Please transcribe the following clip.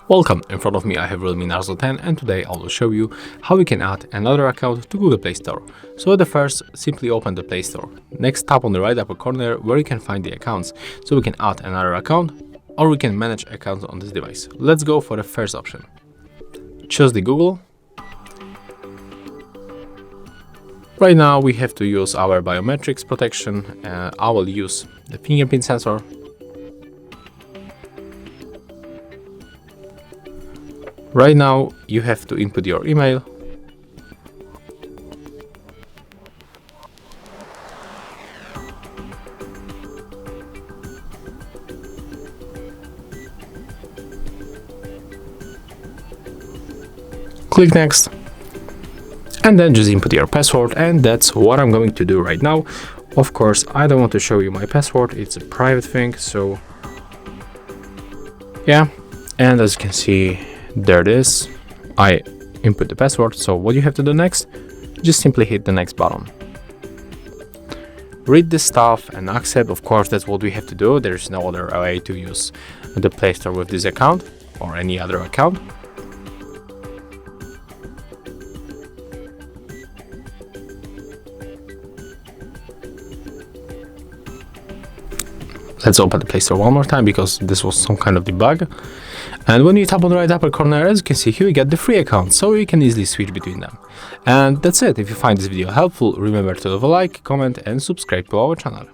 Welcome, in front of me I have REALME Narzo 10 and today I will show you how we can add another account to Google Play Store. So at the first, simply open the Play Store. Next, tap on the right upper corner where you can find the accounts, so we can add another account or we can manage accounts on this device. Let's go for the first option. Choose the Google. Right now we have to use our biometrics protection. I will use the fingerprint sensor. Right now, you have to input your email. Click next. And then just input your password, and that's what I'm going to do right now. Of course, I don't want to show you my password. It's a private thing, so yeah. And as you can see, there it is. I input the password, so what you have to do next, just simply hit the next button. Read the stuff and accept. Of course, that's what we have to do. There's no other way to use the Play Store with this account or any other account. Let's open the Play Store one more time because this was some kind of debug. And when you tap on the right upper corner, as you can see here, you get the free account, so you can easily switch between them. And that's it. If you find this video helpful, remember to leave a like, comment and subscribe to our channel.